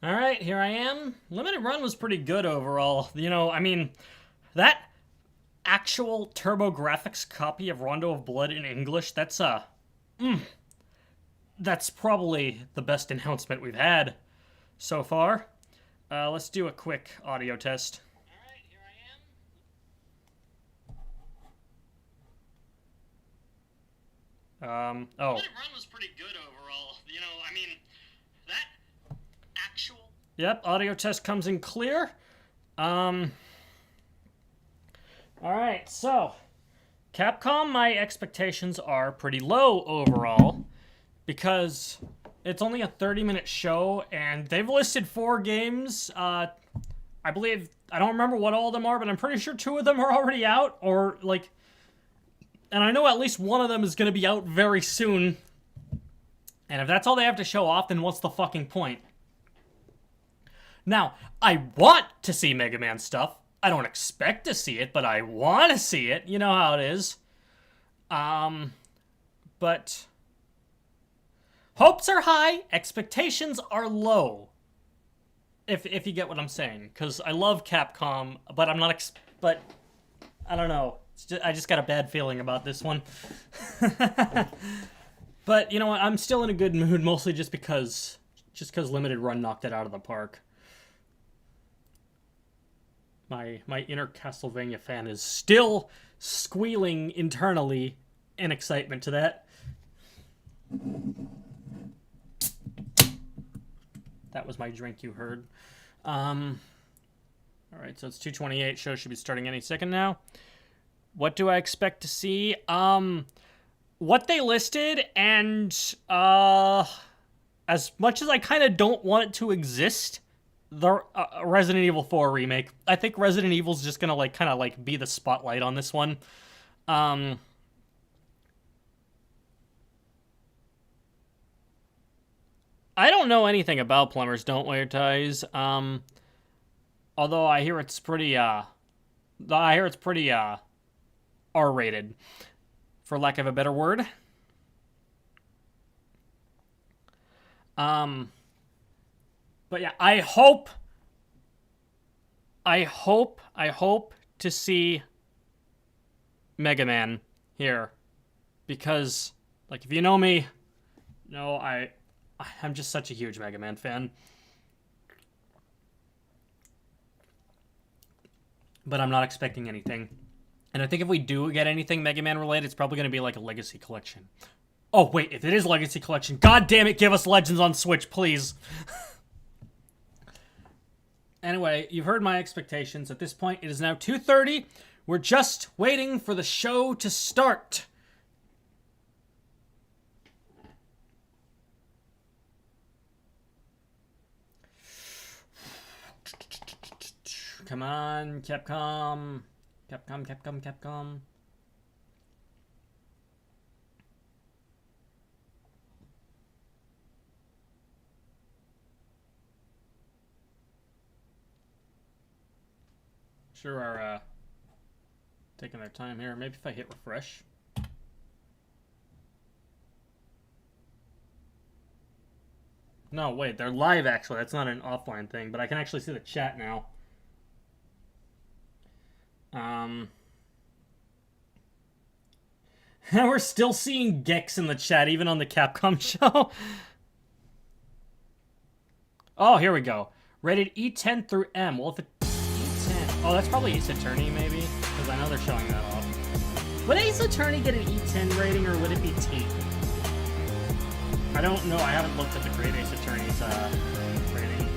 Alright, here I am. Limited Run was pretty good overall. You know, I mean, that actual TurboGrafx copy of Rondo of Blood in English, that's probably the best announcement we've had so far. Let's do a quick audio test. Alright, here I am. Limited Run was pretty good overall. You know, I mean, that actual... Yep, audio test comes in clear. Alright, so Capcom, my expectations are pretty low overall because it's only a 30-minute show and they've listed 4 games. I believe, I don't remember what all of them are, but I'm pretty sure 2 of them are already out, or like, and I know at least one of them is going to be out very soon. And if that's all they have to show off, then what's the fucking point? Now, I want to see Mega Man stuff. I don't expect to see it, but I want to see it. You know how it is. But hopes are high, expectations are low. If you get what I'm saying, because I love Capcom, but I'm not. But I don't know. I just got a bad feeling about this one. But you know what? I'm still in a good mood, mostly just because Limited Run knocked it out of the park. My inner Castlevania fan is still squealing internally in excitement to that. That was my drink you heard. Alright, so it's 2:28. Show should be starting any second now. What do I expect to see? What they listed, and as much as I kind of don't want it to exist, the Resident Evil 4 remake. I think Resident Evil's just gonna kind of be the spotlight on this one. I don't know anything about Plumber's Don't Wear Ties. Although I hear it's pretty R-rated, for lack of a better word. But yeah, I hope to see Mega Man here, because, like, if you know me, no, I'm just such a huge Mega Man fan. But I'm not expecting anything. And I think if we do get anything Mega Man related, it's probably going to be like a Legacy Collection. Oh, wait, if it is Legacy Collection, god damn it, give us Legends on Switch, please. Anyway, you've heard my expectations. At this point, it is now 2:30. We're just waiting for the show to start. Come on, Capcom. Capcom. Sure are taking their time here. Maybe if I hit refresh. No, wait, they're live actually. That's not an offline thing, but I can actually see the chat now. We're still seeing Gex in the chat, even on the Capcom show. Oh, here we go. Rated E10 through M. Well, if it... E10... Oh, that's probably Ace Attorney, maybe? Because I know they're showing that off. Would Ace Attorney get an E10 rating, or would it be T? I don't know. I haven't looked at the Great Ace Attorney's rating.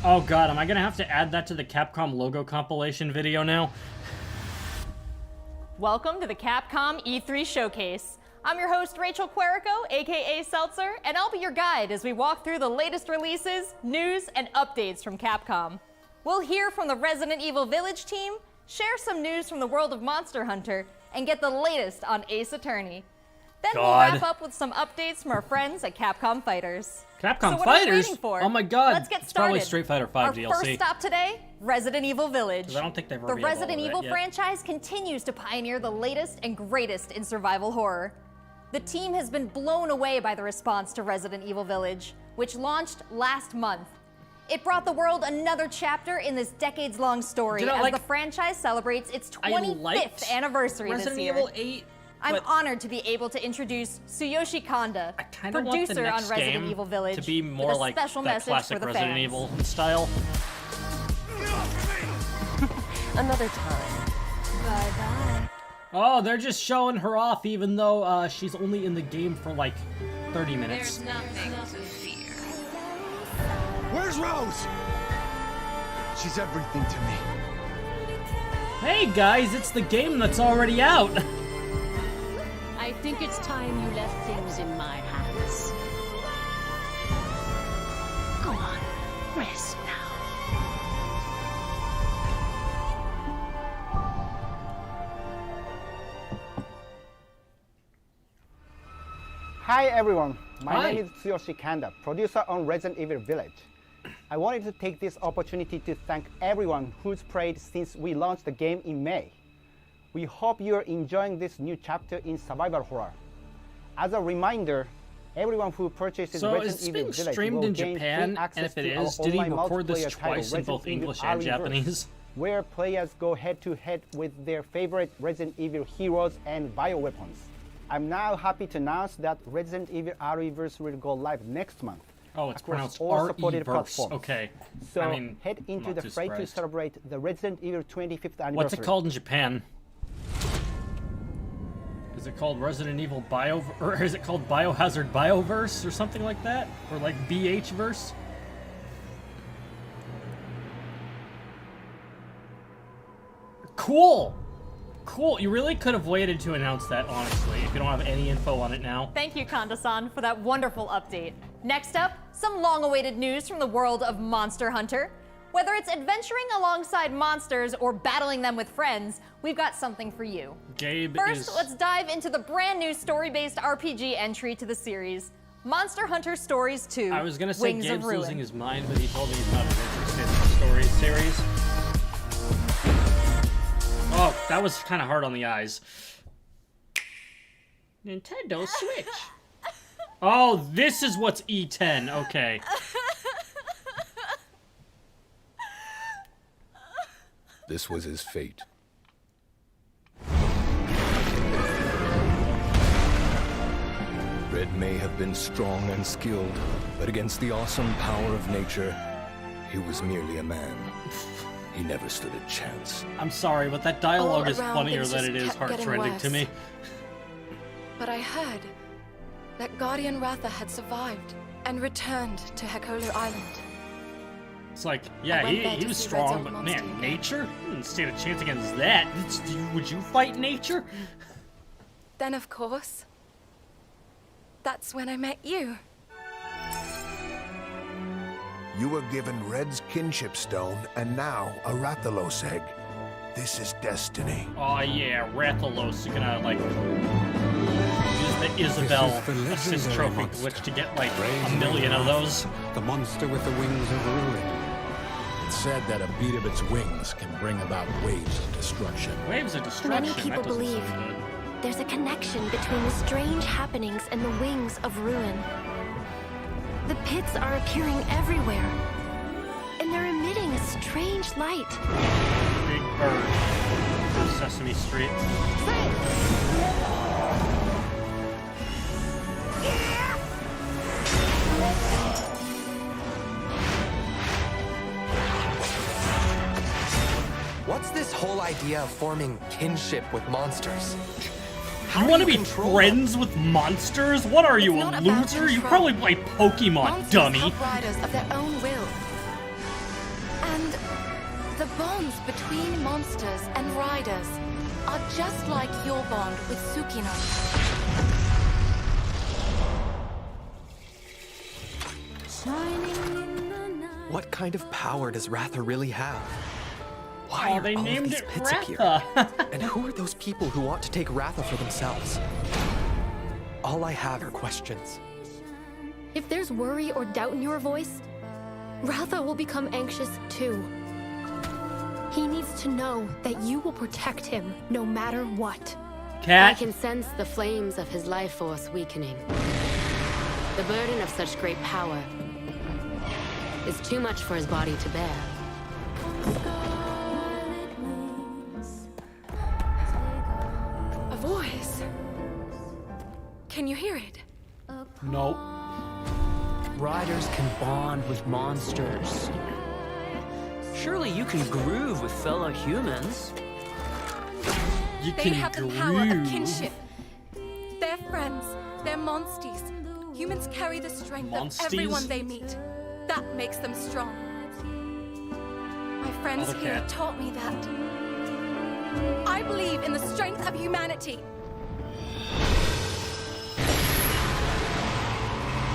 Oh god, am I gonna have to add that to the Capcom logo compilation video now? Welcome to the Capcom E3 Showcase. I'm your host, Rachel Querico, aka Seltzer, and I'll be your guide as we walk through the latest releases, news, and updates from Capcom. We'll hear from the Resident Evil Village team, share some news from the world of Monster Hunter, and get the latest on Ace Attorney. Then we'll wrap up with some updates from our friends at Capcom Fighters. Capcom so what Fighters? Are you waiting for? Oh my god. Let's get it's started. Probably Street Fighter V our DLC. Our first stop today, Resident Evil Village. I don't think they've The revealed Resident all of Evil it yet. franchise continues to pioneer the latest and greatest in survival horror. the team has been blown away by the response to Resident Evil Village, which launched last month. It brought the world another chapter in this decades-long story as the franchise celebrates its 25th anniversary this year. Resident Evil 8. I'm honored to be able to introduce Tsuyoshi Kanda, producer on Resident Evil Village, to be more like that classic Resident Evil style. Another time. Bye-bye. Oh, they're just showing her off, even though she's only in the game for like 30 minutes. There's nothing to fear. Where's Rose? She's everything to me. Hey guys, it's the game that's already out. I think it's time you left things in my hands. Go on, rest now. Hi everyone, my Hi. name is Tsuyoshi Kanda, producer on Resident Evil Village. I wanted to take this opportunity to thank everyone who's played since we launched the game in May. We hope you're enjoying this new chapter in survival horror. As a reminder, everyone who purchases Resident Evil Village streamed will in gain Japan? free access And if it to our is, did he online record this multiplayer twice title, in both Resident Evil English and Re:Verse, Japanese? where players go head-to-head with their favorite Resident Evil heroes and bioweapons. I'm now happy to announce that Resident Evil Re:Verse will go live next month. Oh, it's across pronounced all supported Re:Verse. platforms. Okay. So I mean, head into not the too fray to surprised. celebrate the Resident Evil 25th anniversary. What's it called in Japan? Is it called Resident Evil or is it called Biohazard Bioverse or something like that? Or like BH-verse? Cool! Cool. You really could have waited to announce that, honestly, if you don't have any info on it now. Thank you, Kanda-san, for that wonderful update. Next up, some long-awaited news from the world of Monster Hunter. Whether it's adventuring alongside monsters or battling them with friends, we've got something for you. Gabe First, let's dive into the brand new story-based RPG entry to the series, Monster Hunter Stories 2, I was gonna say Wings of Gabe's Ruin. losing his mind, but he told me he's not interested in the story series. Oh, that was kind of hard on the eyes. Nintendo Switch. Oh, this is what's E10. Okay. This was his fate. Red may have been strong and skilled, but against the awesome power of nature, he was merely a man. He never stood a chance. I'm sorry, but that dialogue is around, funnier things than just it is kept getting heart-rending to worse. me. But I heard that Guardian Ratha had survived and returned to Hekolu Island. It's like, yeah, went there he to was see strong, Red but Zone man, Monster nature? You didn't stand a chance against that. Would you fight nature? Then, of course, that's when I met you. You were given Red's kinship stone, and now a Rathalos egg. This is destiny. Oh yeah, Rathalos, you're gonna like use the Isabel assist trophy glitch to get like a million of those. The monster with the wings of ruin. It's said that a beat of its wings can bring about waves of destruction. Waves of destruction. Many people that doesn't believe sound good. there's a connection between the strange happenings and the wings of ruin. The pits are appearing everywhere, and they're emitting a strange light. Big Bird from Sesame Street. What's this whole idea of forming kinship with monsters? You want to be friends with monsters? What are you, It's a not about loser? You control. probably play Pokemon, Monsters dummy. have riders of their own will. And the bonds between monsters and riders are just like your bond with Tsukino. What kind of power does Ratha really have? Why Oh, are they all of named these it pits appearing? Ratha. And who are those people who want to take Ratha for themselves? All I have are questions. If there's worry or doubt in your voice, Ratha will become anxious too. He needs to know that you will protect him no matter what. Cat. I can sense the flames of his life force weakening. The burden of such great power is too much for his body to bear. A voice. Can you hear it? Nope. Riders can bond with monsters. Surely you can groove with fellow humans. They have the power of kinship. They're friends. They're monsties. Humans carry the strength of everyone they meet. That makes them strong. My friends here taught me that. I believe in the strength of humanity.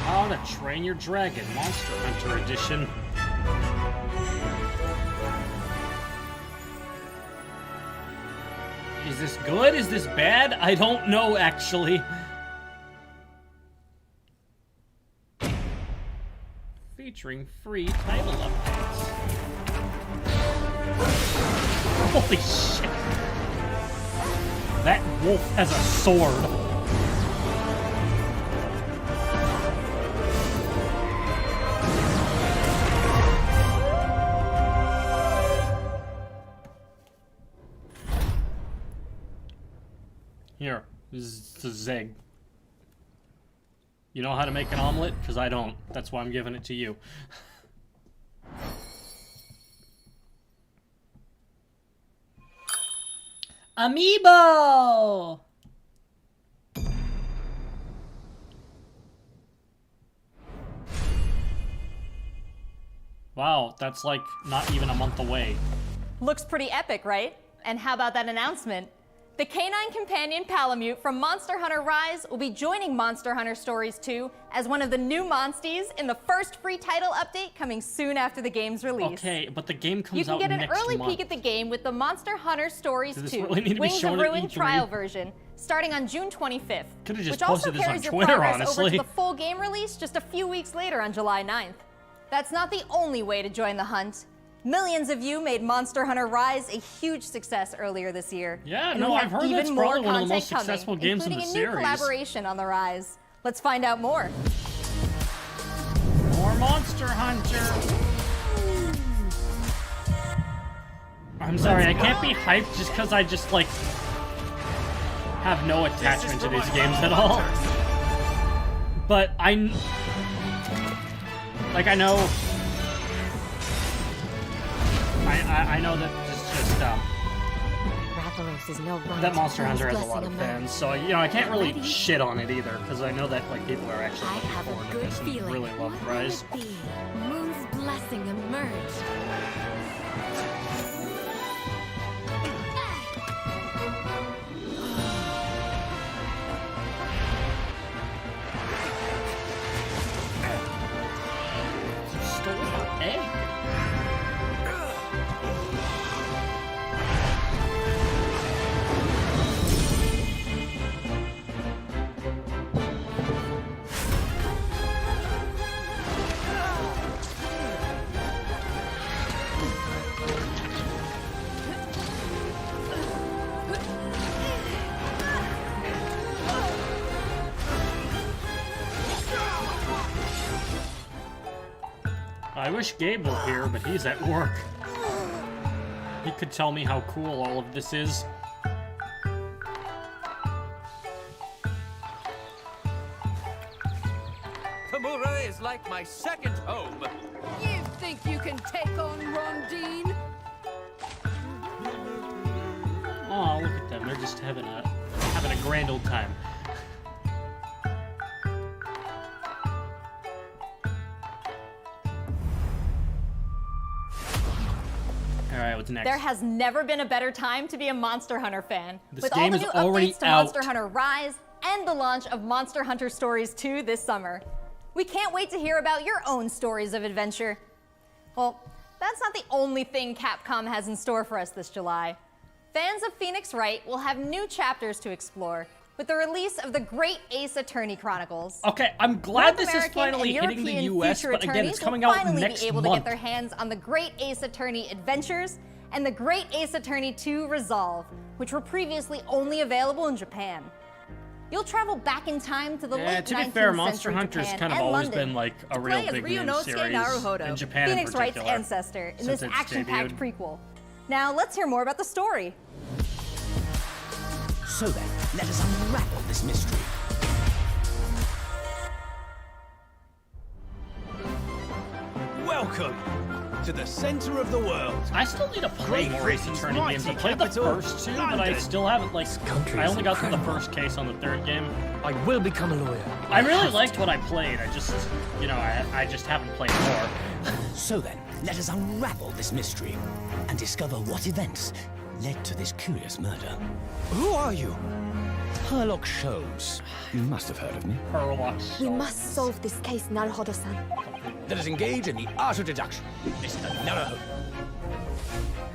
How to Train Your Dragon Monster Hunter Edition. Is this good? Is this bad? I don't know, actually. Featuring free title updates. Holy shit. That wolf has a sword. Here, this is a Zeg. You know how to make an omelet? Because I don't. That's why I'm giving it to you. Amiibo! Wow, that's like not even a month away. Looks pretty epic, right? And how about that announcement? The canine companion Palamute from Monster Hunter Rise will be joining Monster Hunter Stories 2 as one of the new monsties in the first free title update coming soon after the game's release. Okay, but the game comes You out next month. can get an early peek at the game with the Monster Hunter Stories 2 really need to be Wings of shown at Ruin E3? trial version starting on June 25th, Could've just which also posted this on carries your Twitter, progress honestly. over to the full game release just a few weeks later on July 9th. That's not the only way to join the hunt. Millions of you made Monster Hunter Rise a huge success earlier this year. Yeah, and no, we have I've heard even that's more probably one of the most content successful coming, games in the including a series. new collaboration on the Rise. Let's find out more. More Monster Hunter! I'm sorry, I can't be hyped just because I just, like, have no attachment to these games at all. But I know I know that it's just, that Monster Hunter has a lot of fans, so, you know, I can't really shit on it either, because I know that, like, people are actually looking forward to this and really love Rise. Moon's blessing emerged. Stole her egg. I wish Gabe were here, but he's at work. He could tell me how cool all of this is. Kamura is like my second home. You think you can take on Rondine? Oh, look at them. They're just having a grand old time. Alright, what's next? There has never been a better time to be a Monster Hunter fan. This with game all is the new already updates to out. Monster Hunter Rise and the launch of Monster Hunter Stories 2 this summer. We can't wait to hear about your own stories of adventure. Well, that's not the only thing Capcom has in store for us this July. Fans of Phoenix Wright will have new chapters to explore with the release of the Great Ace Attorney Chronicles. Okay, I'm glad North this is American finally and hitting the European US, future but again, it's attorneys coming will out finally next be able month. to get their hands on the Great Ace Attorney adventures and The Great Ace Attorney 2 Resolve, which were previously only available in Japan. You'll travel back in time to the late 19th to be fair, Monster century Hunter's Japan kind of and always London been like a to real play as big name Ryunosuke series Naruhodo, in Japan Phoenix in Wright's particular. ancestor, in since this it's action-packed debuted. prequel. Now let's hear more about the story. So then, let us unravel this mystery. Welcome to the center of the world. I still need to play more Ace Attorney games. I played the capital, first two, but I London. still haven't, like, country I is only got through the incredible. first case on the third game. I will become a lawyer. I really liked what I played. I just, you know, I just haven't played more. So then, let us unravel this mystery and discover what events led to this curious murder. Who are you? Herlock Sholmes. You must have heard of me. Herlock We must solve this case, Naruhodo-san. Let us engage in the art of deduction. Mr. Naruhodo.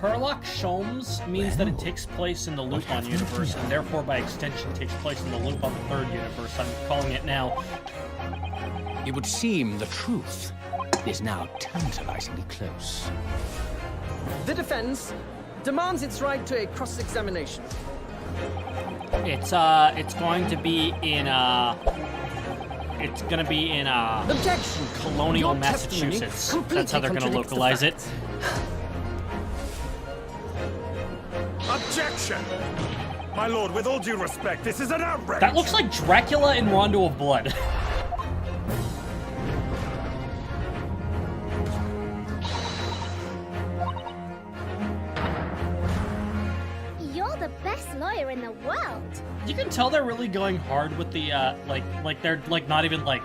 Herlock Sholmes means that it takes place in the Lupin universe, and therefore, by extension, takes place in the Lupin the Third universe. I'm calling it now. It would seem the truth is now tantalizingly close. The defense demands its right to a cross-examination. It's going to be in Objection. colonial Your testimony Massachusetts. completely That's how they're gonna contradicts the localize it. facts. Objection! My lord, with all due respect, this is an outrage! That looks like Dracula in Rondo of Blood. You're the best lawyer in the world. You can tell they're really going hard with the like they're like not even like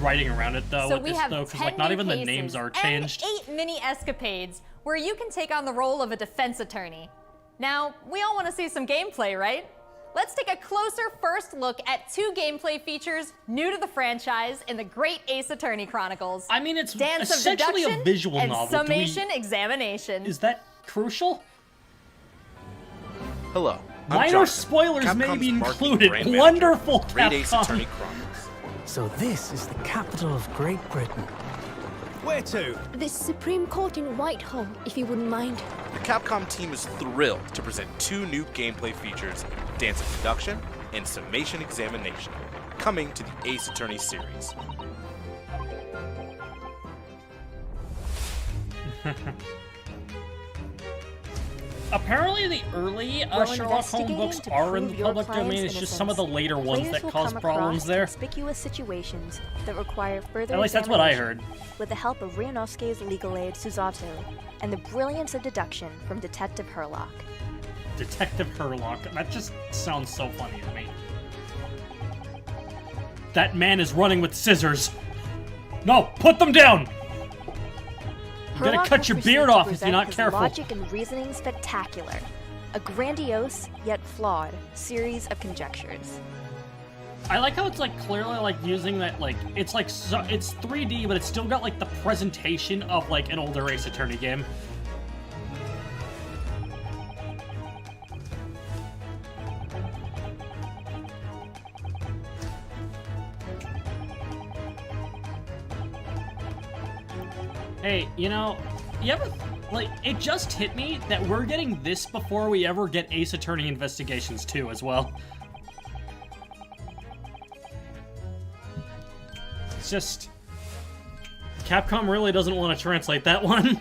writing around it though. So with we this have though, because 10 like not new even the cases names are and changed. 8 mini escapades where you can take on the role of a defense attorney. Now, we all want to see some gameplay, right? Let's take a closer first look at 2 gameplay features new to the franchise in the Great Ace Attorney Chronicles. I mean, it's Dance of essentially a Deduction visual and novel. Do we- Summation Examination. Is that crucial? Hello. I'm Minor Jonathan, spoilers may Capcom's be marketing included. brand manager, Wonderful, Great Ace Capcom. Attorney Chronicles. So this is the capital of Great Britain. Where to? The Supreme Court in Whitehall, if you wouldn't mind. The Capcom team is thrilled to present 2 new gameplay features, Dance of Deduction and Summation Examination, coming to the Ace Attorney series. Apparently, the early While Sherlock Holmes investigating books to are in prove the your public client's domain. It's just some of the innocence, later ones players that will cause come problems across there. conspicuous situations that require further At least that's what I examination heard. With the help of Ryunosuke's legal aid, Susato, and the brilliance of deduction from Detective Herlock. Detective Herlock. That just sounds so funny to me. That man is running with scissors. No, put them down! You're gonna Herlock cut will your proceed beard to off if present you're not his careful. Logic and reasoning spectacular. A grandiose, yet flawed, series of conjectures. I like how it's like clearly like using that like it's like so, it's 3D, but it's still got like the presentation of like an older Ace Attorney game. Hey, you know, you ever like it just hit me that we're getting this before we ever get Ace Attorney Investigations 2 as well. It's just Capcom really doesn't want to translate that one.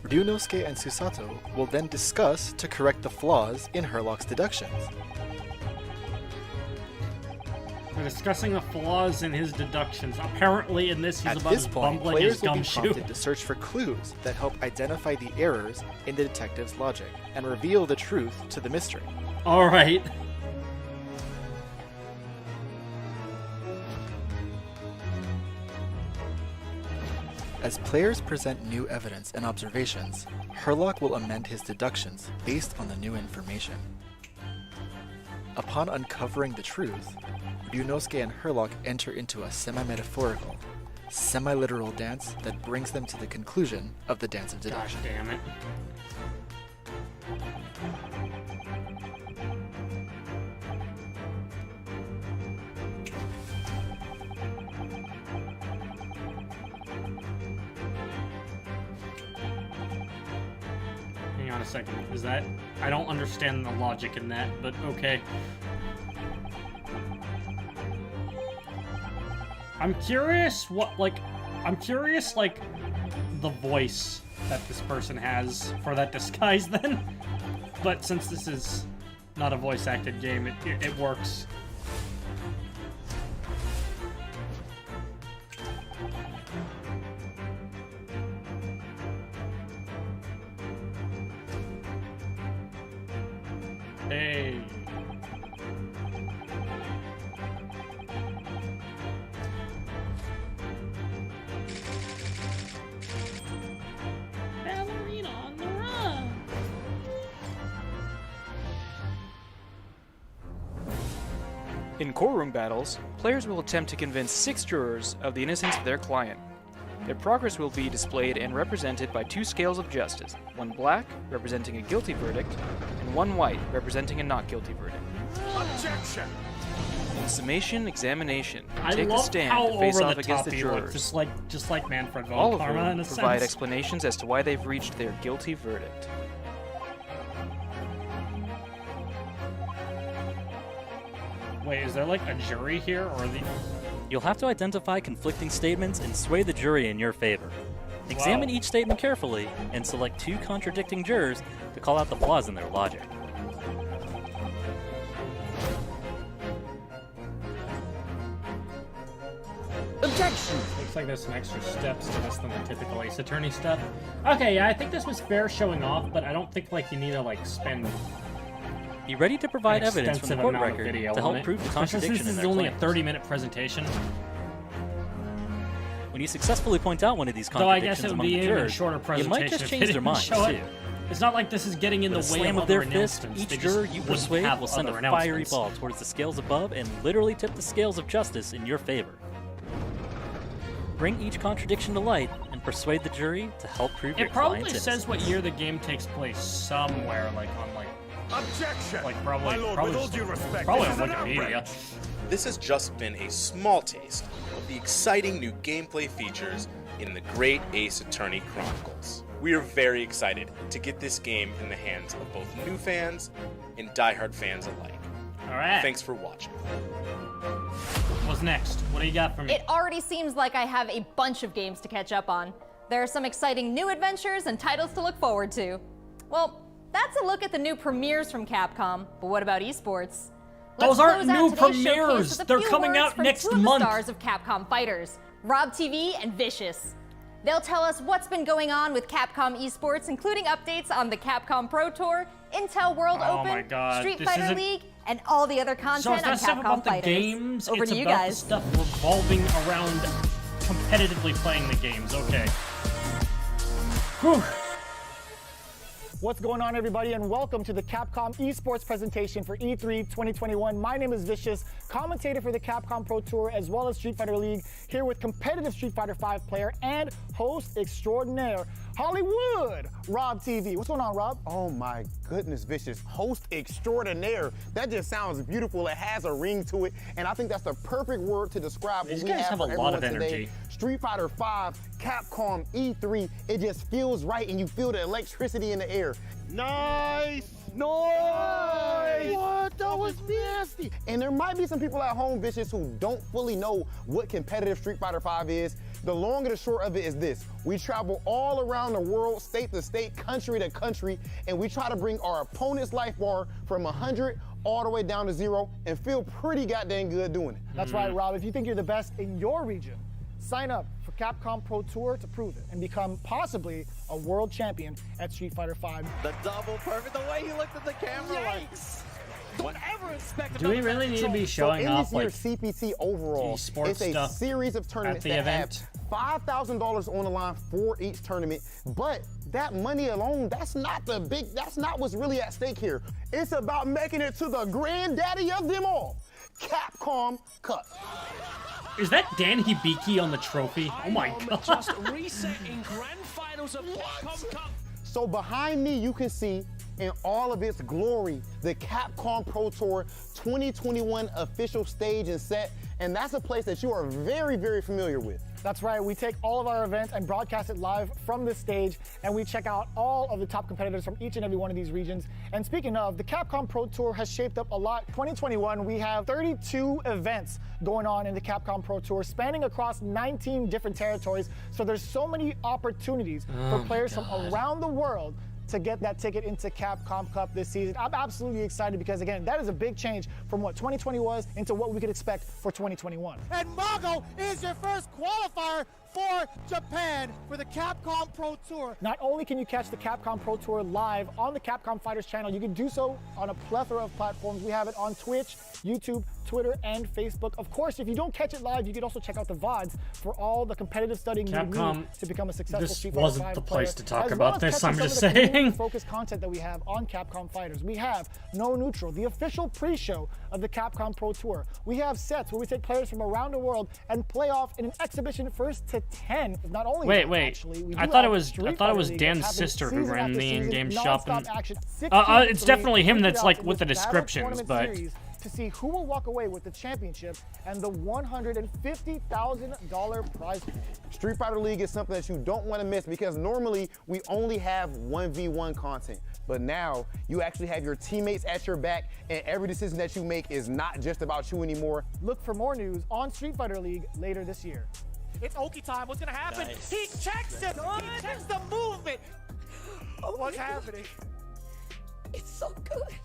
Ryunosuke and Susato will then discuss to correct the flaws in Herlock's deductions. We're discussing the flaws in his deductions. Apparently in this he's At about this as point, bumbling as players will be Gumshoe. prompted to search for clues that help identify the errors in the detective's logic and reveal the truth to the mystery. Alright. As players present new evidence and observations, Herlock will amend his deductions based on the new information. Upon uncovering the truth, Ryunosuke and Herlock enter into a semi-metaphorical, semi-literal dance that brings them to the conclusion of the dance of deduction. Gosh damn it. Hang on a second. Is that... I don't understand the logic in that, but okay. I'm curious, the voice that this person has for that disguise then. But since this is not a voice-acted game, it works. Hey. Ballerina on the run. In courtroom battles, players will attempt to convince 6 jurors of the innocence of their client. Their progress will be displayed and represented by 2 scales of justice, one black, representing a guilty verdict, and one white, representing a not guilty verdict. Objection! In summation examination, I take a love stand how to face over off the against top the he looked, jurors. just like Manfred von All of Karma in whom a provide sense. explanations as to why they've reached their guilty verdict. Wait, is there like a jury here, or the... You'll have to identify conflicting statements and sway the jury in your favor. Examine each statement carefully and select 2 contradicting jurors to call out the flaws in their logic. Objection! Looks like there's some extra steps to this than the typical Ace Attorney stuff. Okay, yeah, I think this was fair showing off, but I don't think like you need to like spend... Be ready to provide evidence from the court record video to help prove the contradiction This in is their only claims. a 30-minute presentation. When you successfully point out one of these Though I guess contradictions it would among be the an even jurors, shorter you presentation might just if change they their didn't minds, show it. too. It's not like this is getting in With the a way slam of of their other fist, announcements. each They just juror you wouldn't persuade have will send other a fiery announcements. ball towards the scales above and literally tip the scales of justice in your favor. Bring each contradiction to light and persuade the jury to help prove your It probably client's says what year the game takes place somewhere, like on like... Objection! Like probably, My lord, probably, with all due respect, probably this on is an Wikipedia. outrage. This has just been a small taste of the exciting new gameplay features in the Great Ace Attorney Chronicles. We are very excited to get this game in the hands of both new fans and diehard fans alike. Alright. Thanks for watching. What's next? What do you got for me? It already seems like I have a bunch of games to catch up on. There are some exciting new adventures and titles to look forward to. Well, that's a look at the new premieres from Capcom, but what about esports? Those aren't close out new today's showcase premieres. with a They're few coming words out from next two of the month. stars of Capcom Fighters, Rob TV and Vicious. They'll tell us what's been going on with Capcom esports, including updates on the Capcom Pro Tour, Intel World Oh Open, my God, Street this Fighter isn't- League, and all the other So content it's on not stuff Capcom about the Fighters. games, Over it's to you about guys. the stuff revolving around competitively playing the games. Okay. Whew. What's going on, everybody, and welcome to the Capcom esports presentation for E3 2021. My name is Vicious, commentator for the Capcom Pro Tour as well as Street Fighter League, here with competitive Street Fighter V player and host extraordinaire, Hollywood, Rob TV. What's going on, Rob? Oh my goodness, Vicious. Host extraordinaire. That just sounds beautiful. It has a ring to it, and I think that's the perfect word to describe These what we guys have have for a lot everyone of today. energy. Street Fighter V, Capcom E3, it just feels right, and you feel the electricity in the air. Nice! Nice! What? That was nasty! And there might be some people at home, Vicious, who don't fully know what competitive Street Fighter V is. The long and the short of it is this. We travel all around the world, state to state, country to country, and we try to bring our opponent's life bar from 100 all the way down to 0 and feel pretty goddamn good doing it. That's right, Rob. If you think you're the best in your region, sign up for Capcom Pro Tour to prove it and become possibly a world champion at Street Fighter V. The double perfect, the way he looked at the camera like, don't ever expect Do we really need to be showing so in off this like year's CPC overall, esports it's a stuff series of tournaments at the that event? have $5,000 on the line for each tournament, but that money alone, that's not what's really at stake here. It's about making it to the granddaddy of them all, Capcom Cup. Is that Dan Hibiki on the trophy? Oh my god. Just resetting grand finals of Capcom Cup. So behind me, you can see in all of its glory, the Capcom Pro Tour 2021 official stage and set. And that's a place that you are very, very familiar with. That's right, we take all of our events and broadcast it live from this stage, and we check out all of the top competitors from each and every one of these regions. And speaking of, the Capcom Pro Tour has shaped up a lot. 2021, we have 32 events going on in the Capcom Pro Tour, spanning across 19 different territories. So there's so many opportunities for players from around the world to get that ticket into Capcom Cup this season. I'm absolutely excited because, again, that is a big change from what 2020 was into what we could expect for 2021. And Mago is your first qualifier for Japan for the Capcom Pro Tour. Not only can you catch the Capcom Pro Tour live on the Capcom Fighters channel, you can do so on a plethora of platforms. We have it on Twitch, YouTube, Twitter, and Facebook. Of course, if you don't catch it live, you can also check out the VODs for all the competitive studying you need to become a successful Street Fighter V player. This wasn't the place to talk as about well as this, catching I'm some just of the saying. focused content that we have on Capcom Fighters. We have No Neutral, the official pre-show of the Capcom Pro Tour. We have sets where we take players from around the world and play off in an exhibition first to 10. Not only Wait, that, wait. actually, we I do thought have it was Street Fighter League Dan's that's sister who happening ran season the after in-game season, shop. nonstop action. It's definitely him that's like with the descriptions, but to see who will walk away with the championship and the $150,000 prize pool. Street Fighter League is something that you don't want to miss because normally we only have 1v1 content. But now you actually have your teammates at your back, and every decision that you make is not just about you anymore. Look for more news on Street Fighter League later this year. It's Oki time. What's gonna happen? Nice. He checks it. He checks the movement. What's happening? It's so good.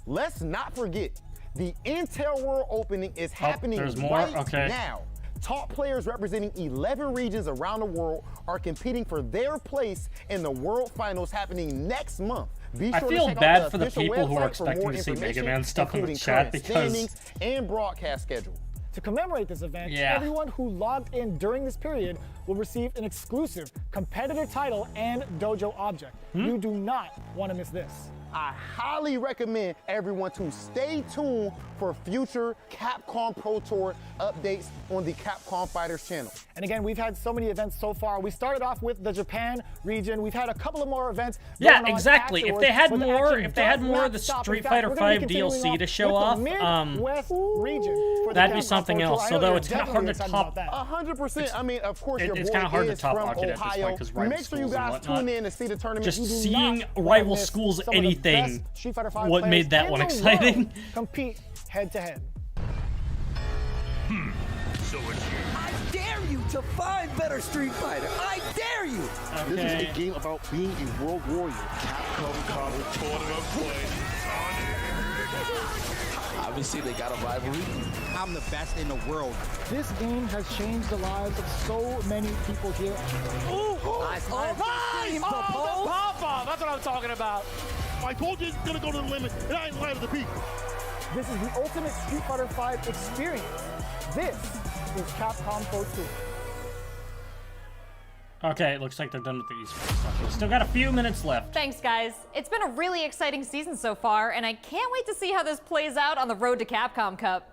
Let's not forget, the Intel World Opening is happening there's more? right Okay. now. Top players representing 11 regions around the world are competing for their place in the World Finals happening next month. Be I sure feel to check bad out for the official people who are website for more expecting to see Mega information, Man stuff in the including chat current because standings and broadcast schedule. To commemorate this event, everyone who logged in during this period will receive an exclusive competitor title and dojo object. You do not want to miss this. I highly recommend everyone to stay tuned for future Capcom Pro Tour updates on the Capcom Fighters channel. And again, we've had so many events so far. We started off with the Japan region. We've had a couple of more events. Yeah, exactly. If they had more, of the Street Fighter V DLC to show off, that'd be something else. So though it's kind of hard to top. 100%. I mean, of course, your boy it's kind of hard to is top from Rocket at this Ohio. point because rival Make sure you schools and guys whatnot. tune in to see the tournament. Just You do seeing not rival wanna miss schools some of the anything best Street Fighter V what made that players one in the exciting. world compete head to head. So it's you. I dare you to find better Street Fighter. I dare you. This is a game about being a world warrior. Capcom Cup tournament play. Obviously, they got a rivalry. I'm the best in the world. This game has changed the lives of so many people here. Ooh! Nice! Oh, the pop-off! That's what I'm talking about. I told you it's gonna go to the limit, and I ain't lying to the peak. This is the ultimate Street Fighter V experience. This is Capcom Pro Tour. Okay, it looks like they're done with the esports stuff. We've still got a few minutes left. Thanks, guys. It's been a really exciting season so far, and I can't wait to see how this plays out on the road to Capcom Cup.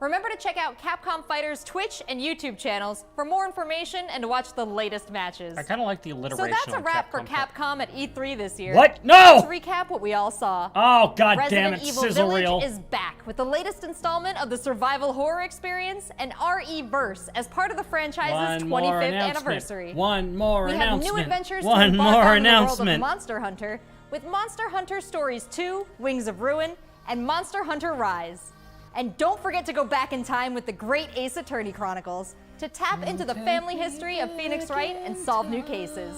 Remember to check out Capcom Fighters' Twitch and YouTube channels for more information and to watch the latest matches. I kind of like the alliteration. So that's a on wrap for Capcom Capcom at E3 this year. What? No! Let's recap what we all saw. Oh, god damn Resident it, Evil Sizzle Village Reel. is back with the latest installment of the survival horror experience and RE-Verse as part of the franchise's 25th anniversary. One more we announcement. We have new adventures One to embark more on in the world of announcement. Monster Hunter with Monster Hunter Stories 2, Wings of Ruin, and Monster Hunter Rise. And don't forget to go back in time with the great Ace Attorney Chronicles to tap into the family history of Phoenix Wright and solve new cases.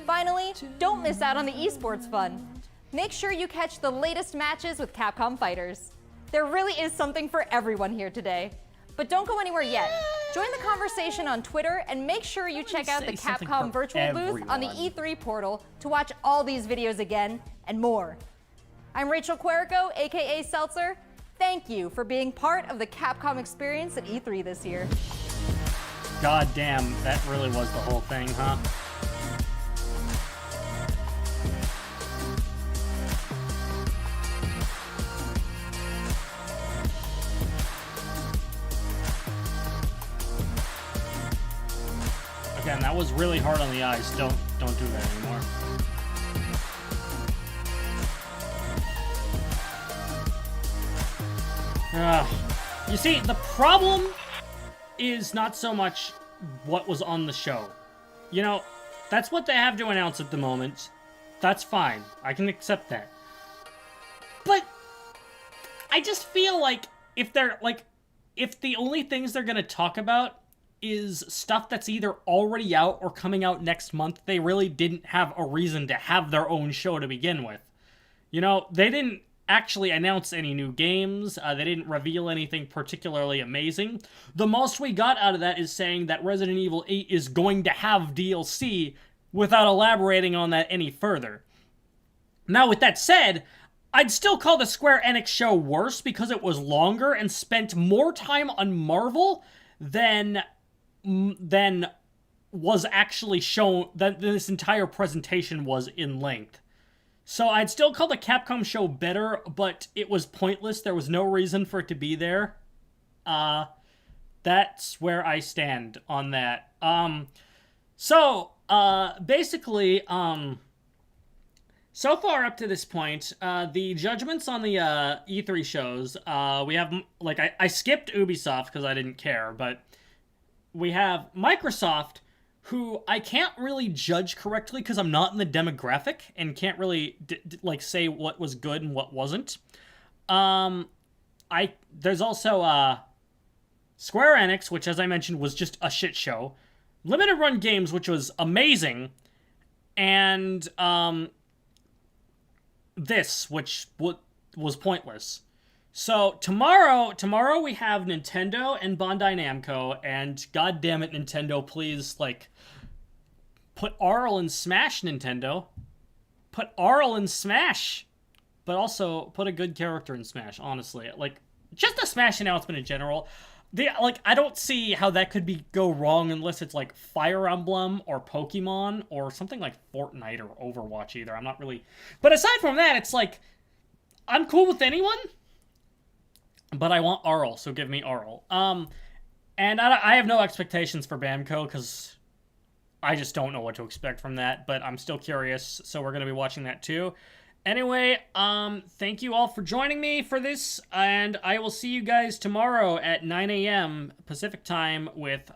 Finally, don't miss out on the esports fun. Make sure you catch the latest matches with Capcom Fighters. There really is something for everyone here today. But don't go anywhere yet. Join the conversation on Twitter and make sure you check out the Capcom virtual booth on the E3 portal to watch all these videos again and more. I'm Rachel Querico, aka Seltzer. Thank you for being part of the Capcom experience at E3 this year. God damn, that really was the whole thing, huh? Again, that was really hard on the eyes. Don't do that anymore. You see, the problem is not so much what was on the show. You know, that's what they have to announce at the moment. That's fine. I can accept that. But I just feel like if the only things they're going to talk about is stuff that's either already out or coming out next month, they really didn't have a reason to have their own show to begin with. You know, they didn't actually announce any new games. They didn't reveal anything particularly amazing. The most we got out of that is saying that Resident Evil 8 is going to have DLC without elaborating on that any further. Now, with that said, I'd still call the Square Enix show worse because it was longer and spent more time on Marvel than was actually shown, that this entire presentation was in length. So I'd still call the Capcom show better, but it was pointless. There was no reason for it to be there. That's where I stand on that. Basically, so far up to this point, the judgments on the E3 shows, we have, like, I skipped Ubisoft because I didn't care, but we have Microsoft, who I can't really judge correctly because I'm not in the demographic and can't really say what was good and what wasn't. There's also Square Enix, which, as I mentioned, was just a shit show. Limited Run Games, which was amazing, and this, which was pointless. So tomorrow we have Nintendo and Bandai Namco, and god damn it, Nintendo, please, put Arl in Smash, Nintendo. Put Arl in Smash, but also put a good character in Smash, honestly. Just a Smash announcement in general. I don't see how that could go wrong unless it's like Fire Emblem or Pokemon or something like Fortnite or Overwatch either. I'm not really... But aside from that, it's I'm cool with anyone, but I want Arl, so give me Arl. And I have no expectations for Bamco because I just don't know what to expect from that, but I'm still curious, so we're going to be watching that too. Anyway, thank you all for joining me for this, and I will see you guys tomorrow at 9 a.m. Pacific time with